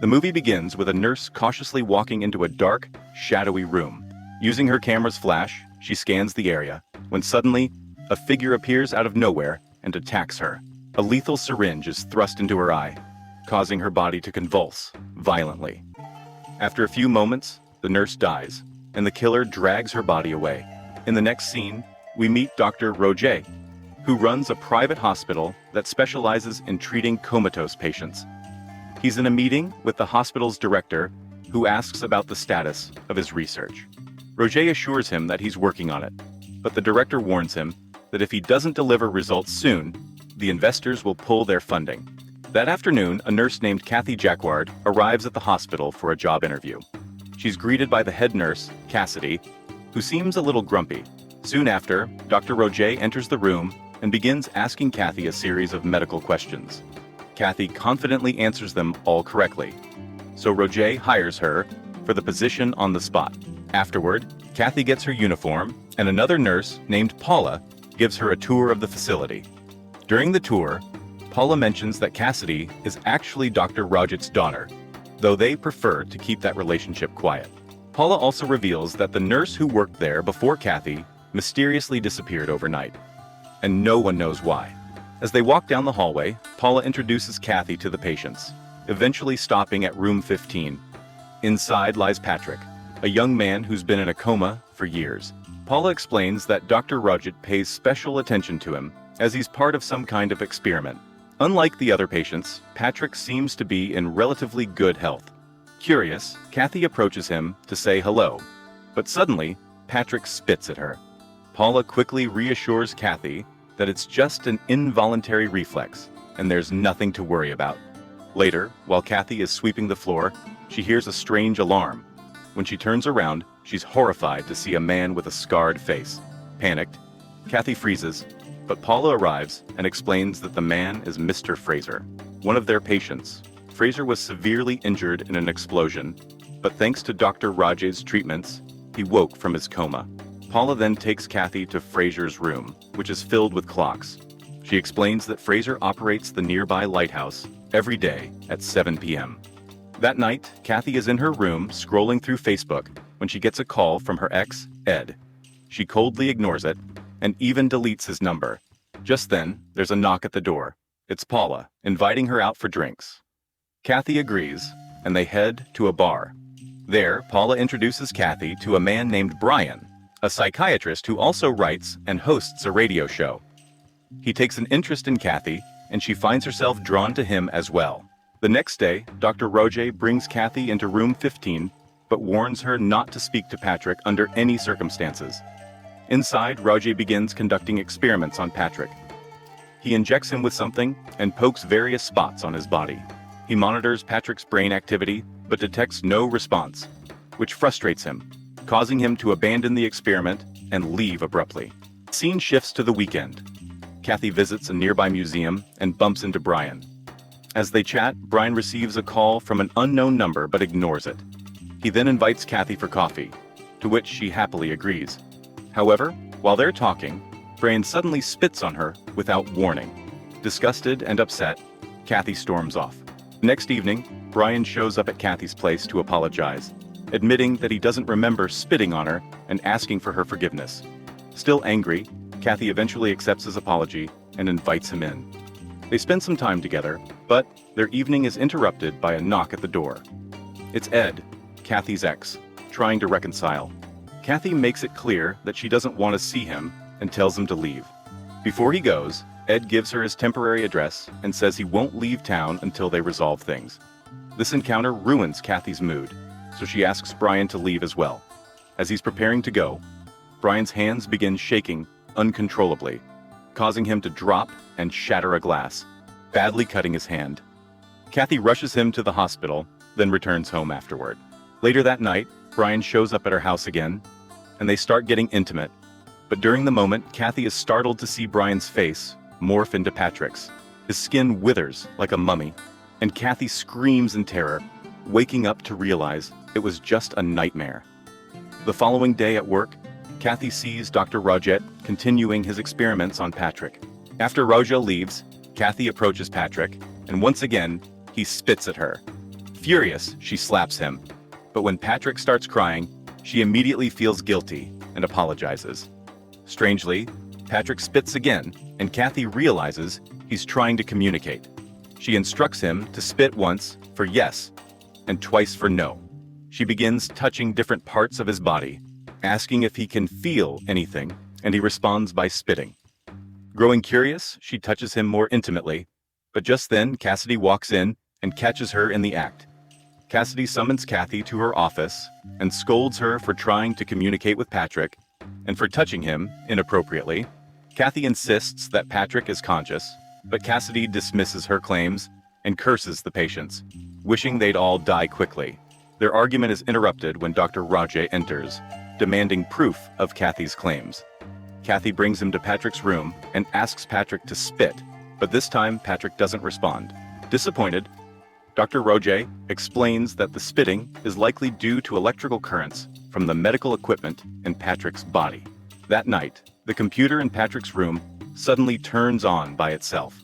The movie begins with a nurse cautiously walking into a dark, shadowy room. Using her camera's flash, she scans the area, when suddenly, a figure appears out of nowhere and attacks her. A lethal syringe is thrust into her eye, causing her body to convulse violently. After a few moments, the nurse dies, and the killer drags her body away. In the next scene, we meet Dr. Roger, who runs a private hospital that specializes in treating comatose patients. He's in a meeting with the hospital's director, who asks about the status of his research. Roger assures him that he's working on it, but the director warns him that if he doesn't deliver results soon, the investors will pull their funding. That afternoon, a nurse named Kathy Jacquard arrives at the hospital for a job interview. She's greeted by the head nurse, Cassidy, who seems a little grumpy. Soon after, Dr. Roger enters the room and begins asking Kathy a series of medical questions. Kathy confidently answers them all correctly, so Roger hires her for the position on the spot. Afterward, Kathy gets her uniform, and another nurse named Paula gives her a tour of the facility. During the tour, Paula mentions that Cassidy is actually Dr. Roget's daughter, though they prefer to keep that relationship quiet. Paula also reveals that the nurse who worked there before Kathy mysteriously disappeared overnight, and no one knows why. As they walk down the hallway, Paula introduces Kathy to the patients, eventually stopping at room 15. Inside lies Patrick, a young man who's been in a coma for years. Paula explains that Dr. Roget pays special attention to him, as he's part of some kind of experiment. Unlike the other patients, Patrick seems to be in relatively good health. Curious, Kathy approaches him to say hello, but suddenly, Patrick spits at her. Paula quickly reassures Kathy that it's just an involuntary reflex, and there's nothing to worry about. Later, while Kathy is sweeping the floor, she hears a strange alarm. When she turns around, she's horrified to see a man with a scarred face. Panicked, Kathy freezes, but Paula arrives and explains that the man is Mr. Fraser, one of their patients. Fraser was severely injured in an explosion, but thanks to Dr. Raje's treatments, he woke from his coma. Paula then takes Kathy to Fraser's room, which is filled with clocks. She explains that Fraser operates the nearby lighthouse every day at 7 p.m. That night, Kathy is in her room scrolling through Facebook when she gets a call from her ex, Ed. She coldly ignores it and even deletes his number. Just then, there's a knock at the door. It's Paula, inviting her out for drinks. Kathy agrees, and they head to a bar. There, Paula introduces Kathy to a man named Brian, a psychiatrist who also writes and hosts a radio show. He takes an interest in Kathy, and she finds herself drawn to him as well. The next day, Dr. Roger brings Kathy into room 15, but warns her not to speak to Patrick under any circumstances. Inside, Roger begins conducting experiments on Patrick. He injects him with something and pokes various spots on his body. He monitors Patrick's brain activity, but detects no response, which frustrates him, causing him to abandon the experiment and leave abruptly. The scene shifts to the weekend. Kathy visits a nearby museum and bumps into Brian. As they chat, Brian receives a call from an unknown number but ignores it. He then invites Kathy for coffee, to which she happily agrees. However, while they're talking, Brian suddenly spits on her without warning. Disgusted and upset, Kathy storms off. Next evening, Brian shows up at Kathy's place to apologize, admitting that he doesn't remember spitting on her and asking for her forgiveness. Still angry, Kathy eventually accepts his apology and invites him in. They spend some time together, but their evening is interrupted by a knock at the door. It's Ed, Kathy's ex, trying to reconcile. Kathy makes it clear that she doesn't want to see him and tells him to leave. Before he goes, Ed gives her his temporary address and says he won't leave town until they resolve things. This encounter ruins Kathy's mood, so she asks Brian to leave as well. As he's preparing to go, Brian's hands begin shaking uncontrollably, causing him to drop and shatter a glass, badly cutting his hand. Kathy rushes him to the hospital, then returns home afterward. Later that night, Brian shows up at her house again, and they start getting intimate. But during the moment, Kathy is startled to see Brian's face morph into Patrick's. His skin withers like a mummy, and Kathy screams in terror, waking up to realize it was just a nightmare. The following day at work, Kathy sees Dr. Roget continuing his experiments on Patrick. After Roget leaves, Kathy approaches Patrick, and once again, he spits at her. Furious, she slaps him. But when Patrick starts crying, she immediately feels guilty and apologizes. Strangely, Patrick spits again, and Kathy realizes he's trying to communicate. She instructs him to spit once for yes and twice for no. She begins touching different parts of his body, asking if he can feel anything, and he responds by spitting. Growing curious, she touches him more intimately, but just then Cassidy walks in and catches her in the act. Cassidy summons Kathy to her office and scolds her for trying to communicate with Patrick and for touching him inappropriately. Kathy insists that Patrick is conscious, but Cassidy dismisses her claims and curses the patients, wishing they'd all die quickly. Their argument is interrupted when Dr. Rajay enters, demanding proof of Kathy's claims. Kathy brings him to Patrick's room and asks Patrick to spit, but this time Patrick doesn't respond. Disappointed, Dr. Rajay explains that the spitting is likely due to electrical currents from the medical equipment in Patrick's body. That night, the computer in Patrick's room suddenly turns on by itself.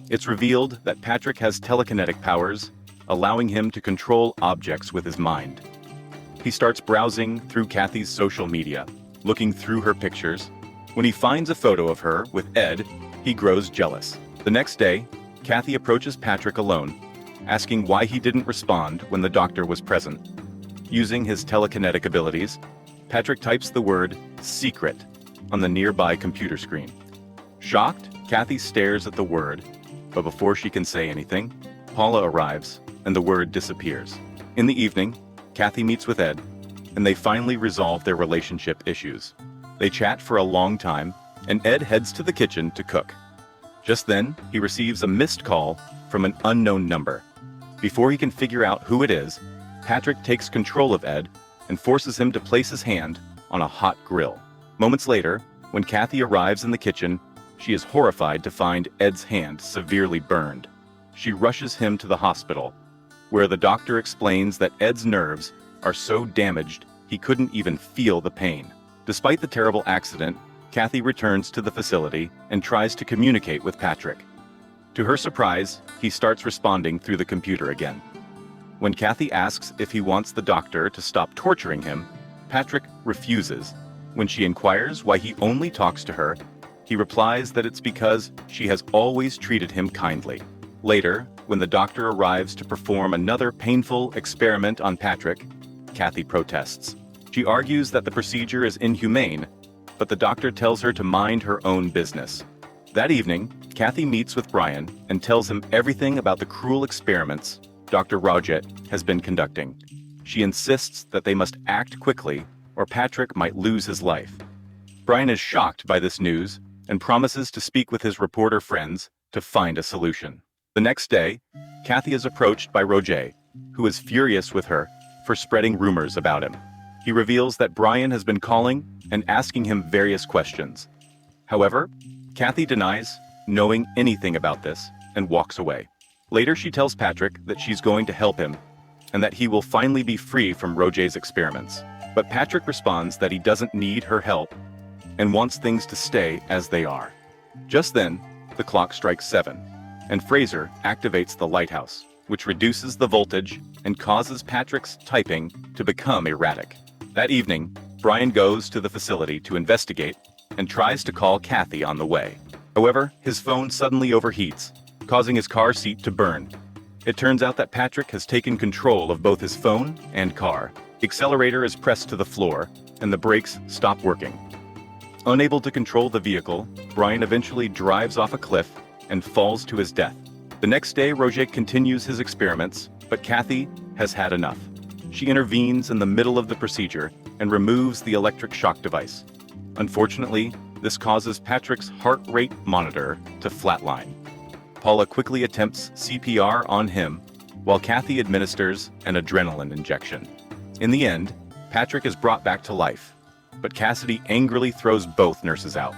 It's revealed that Patrick has telekinetic powers, allowing him to control objects with his mind. He starts browsing through Kathy's social media, looking through her pictures. When he finds a photo of her with Ed, he grows jealous. The next day, Kathy approaches Patrick alone, asking why he didn't respond when the doctor was present. Using his telekinetic abilities, Patrick types the word secret on the nearby computer screen. Shocked, Kathy stares at the word, but before she can say anything, Paula arrives and the word disappears. In the evening, Kathy meets with Ed, and they finally resolve their relationship issues. They chat for a long time, and Ed heads to the kitchen to cook. Just then, he receives a missed call from an unknown number. Before he can figure out who it is, Patrick takes control of Ed and forces him to place his hand on a hot grill. Moments later, when Kathy arrives in the kitchen, she is horrified to find Ed's hand severely burned. She rushes him to the hospital, where the doctor explains that Ed's nerves are so damaged he couldn't even feel the pain. Despite the terrible accident, Kathy returns to the facility and tries to communicate with Patrick. To her surprise, he starts responding through the computer again. When Kathy asks if he wants the doctor to stop torturing him, Patrick refuses. When she inquires why he only talks to her, he replies that it's because she has always treated him kindly. Later, when the doctor arrives to perform another painful experiment on Patrick, Kathy protests. She argues that the procedure is inhumane, but the doctor tells her to mind her own business. That evening, Kathy meets with Brian and tells him everything about the cruel experiments Dr. Rajat has been conducting. She insists that they must act quickly or Patrick might lose his life. Brian is shocked by this news and promises to speak with his reporter friends to find a solution. The next day, Kathy is approached by Rajay, who is furious with her for spreading rumors about him. He reveals that Brian has been calling and asking him various questions. However, Kathy denies knowing anything about this and walks away. Later, she tells Patrick that she's going to help him and that he will finally be free from Rojay's experiments. But Patrick responds that he doesn't need her help and wants things to stay as they are. Just then, the clock strikes 7, and Fraser activates the lighthouse, which reduces the voltage and causes Patrick's typing to become erratic. That evening, Brian goes to the facility to investigate and tries to call Kathy on the way. However, his phone suddenly overheats, causing his car seat to burn. It turns out that Patrick has taken control of both his phone and car. The accelerator is pressed to the floor, and the brakes stop working. Unable to control the vehicle, Brian eventually drives off a cliff and falls to his death. The next day, Roger continues his experiments, but Kathy has had enough. She intervenes in the middle of the procedure and removes the electric shock device. Unfortunately, this causes Patrick's heart rate monitor to flatline. Paula quickly attempts CPR on him, while Kathy administers an adrenaline injection. In the end, Patrick is brought back to life, but Cassidy angrily throws both nurses out.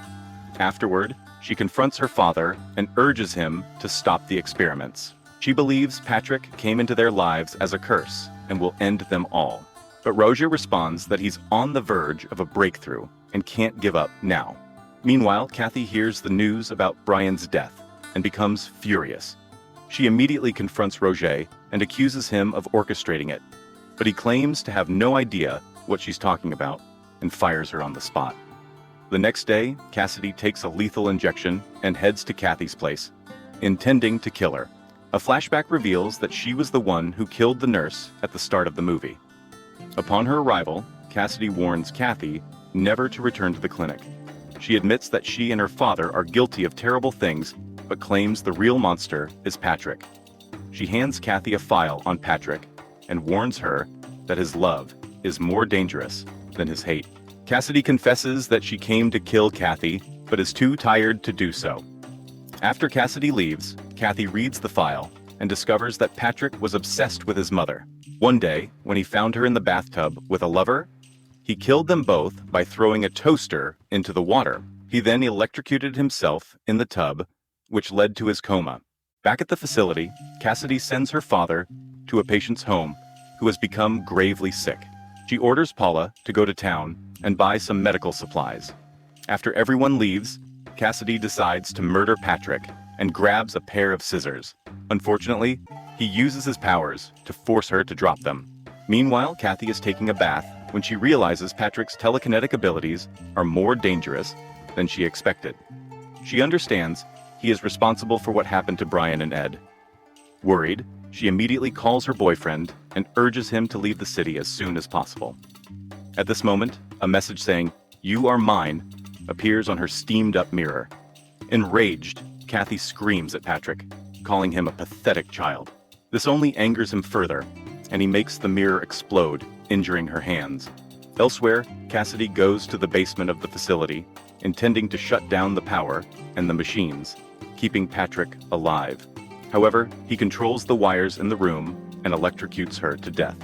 Afterward, she confronts her father and urges him to stop the experiments. She believes Patrick came into their lives as a curse and will end them all. But Roger responds that he's on the verge of a breakthrough and can't give up now. Meanwhile, Kathy hears the news about Brian's death and becomes furious. She immediately confronts Roger and accuses him of orchestrating it. But he claims to have no idea what she's talking about and fires her on the spot. The next day, Cassidy takes a lethal injection and heads to Kathy's place, intending to kill her. A flashback reveals that she was the one who killed the nurse at the start of the movie. Upon her arrival, Cassidy warns Kathy never to return to the clinic. She admits that she and her father are guilty of terrible things, but claims the real monster is Patrick. She hands Kathy a file on Patrick and warns her that his love is more dangerous than his hate. Cassidy confesses that she came to kill Kathy, but is too tired to do so. After Cassidy leaves, Kathy reads the file and discovers that Patrick was obsessed with his mother. One day, when he found her in the bathtub with a lover, he killed them both by throwing a toaster into the water. He then electrocuted himself in the tub, which led to his coma. Back at the facility, Cassidy sends her father to a patient's home who has become gravely sick. She orders Paula to go to town and buy some medical supplies. After everyone leaves, Cassidy decides to murder Patrick and grabs a pair of scissors. Unfortunately, he uses his powers to force her to drop them. Meanwhile, Kathy is taking a bath when she realizes Patrick's telekinetic abilities are more dangerous than she expected. She understands he is responsible for what happened to Brian and Ed. Worried, she immediately calls her boyfriend and urges him to leave the city as soon as possible. At this moment, a message saying, "You are mine," appears on her steamed-up mirror. Enraged, Kathy screams at Patrick, calling him a pathetic child. This only angers him further, and he makes the mirror explode, injuring her hands. Elsewhere, Cassidy goes to the basement of the facility, intending to shut down the power and the machines, keeping Patrick alive. However, he controls the wires in the room and electrocutes her to death.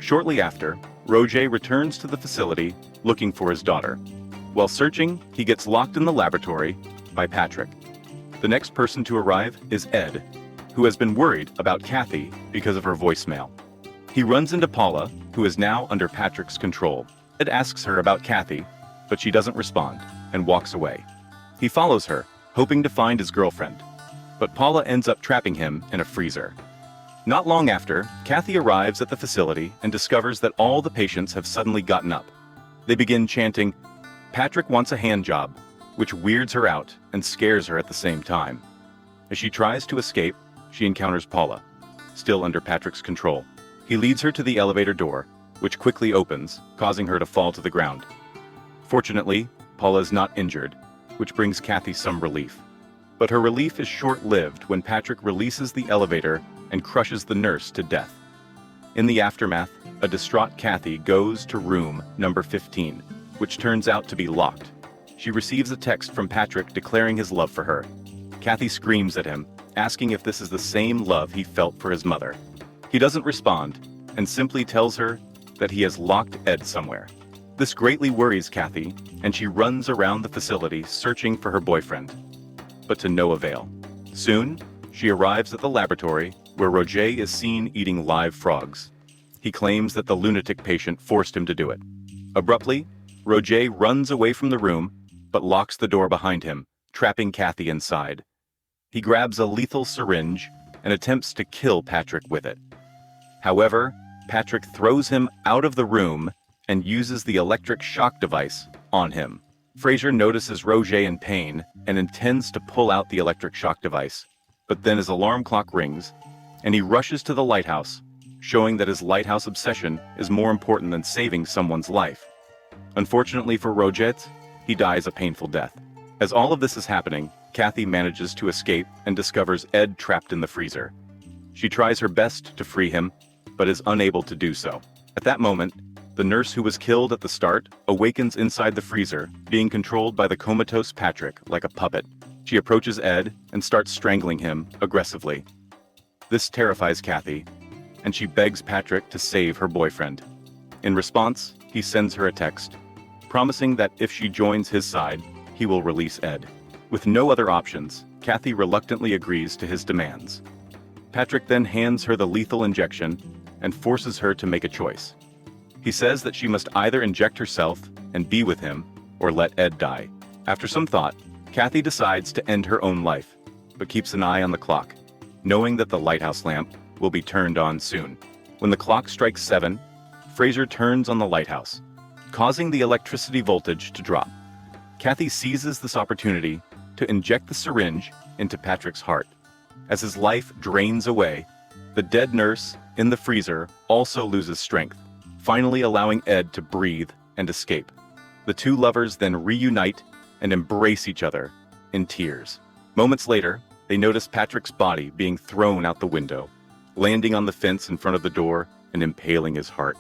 Shortly after, Roger returns to the facility looking for his daughter. While searching, he gets locked in the laboratory by Patrick. The next person to arrive is Ed, who has been worried about Kathy because of her voicemail. He runs into Paula, who is now under Patrick's control. Ed asks her about Kathy, but she doesn't respond and walks away. He follows her, hoping to find his girlfriend, but Paula ends up trapping him in a freezer. Not long after, Kathy arrives at the facility and discovers that all the patients have suddenly gotten up. They begin chanting, "Patrick wants a hand job," which weirds her out and scares her at the same time. As she tries to escape, she encounters Paula, still under Patrick's control. He leads her to the elevator door, which quickly opens, causing her to fall to the ground. Fortunately, Paula is not injured, which brings Kathy some relief. But her relief is short-lived when Patrick releases the elevator and crushes the nurse to death. In the aftermath, a distraught Kathy goes to room number 15, which turns out to be locked. She receives a text from Patrick declaring his love for her. Kathy screams at him, asking if this is the same love he felt for his mother. He doesn't respond, and simply tells her that he has locked Ed somewhere. This greatly worries Kathy, and she runs around the facility searching for her boyfriend, but to no avail. Soon, she arrives at the laboratory where Roger is seen eating live frogs. He claims that the lunatic patient forced him to do it. Abruptly, Roger runs away from the room, but locks the door behind him, trapping Kathy inside. He grabs a lethal syringe and attempts to kill Patrick with it. However, Patrick throws him out of the room and uses the electric shock device on him. Fraser notices Roger in pain and intends to pull out the electric shock device, but then his alarm clock rings, and he rushes to the lighthouse, showing that his lighthouse obsession is more important than saving someone's life. Unfortunately for Roger, he dies a painful death. As all of this is happening, Kathy manages to escape and discovers Ed trapped in the freezer. She tries her best to free him, but is unable to do so. At that moment, the nurse who was killed at the start awakens inside the freezer, being controlled by the comatose Patrick like a puppet. She approaches Ed and starts strangling him aggressively. This terrifies Kathy, and she begs Patrick to save her boyfriend. In response, he sends her a text, promising that if she joins his side, he will release Ed. With no other options, Kathy reluctantly agrees to his demands. Patrick then hands her the lethal injection and forces her to make a choice. He says that she must either inject herself and be with him, or let Ed die. After some thought, Kathy decides to end her own life, but keeps an eye on the clock, knowing that the lighthouse lamp will be turned on soon. When the clock strikes 7, Fraser turns on the lighthouse, causing the electricity voltage to drop. Kathy seizes this opportunity to inject the syringe into Patrick's heart. As his life drains away, the dead nurse in the freezer also loses strength, finally allowing Ed to breathe and escape. The two lovers then reunite and embrace each other in tears. Moments later, they notice Patrick's body being thrown out the window, landing on the fence in front of the door and impaling his heart.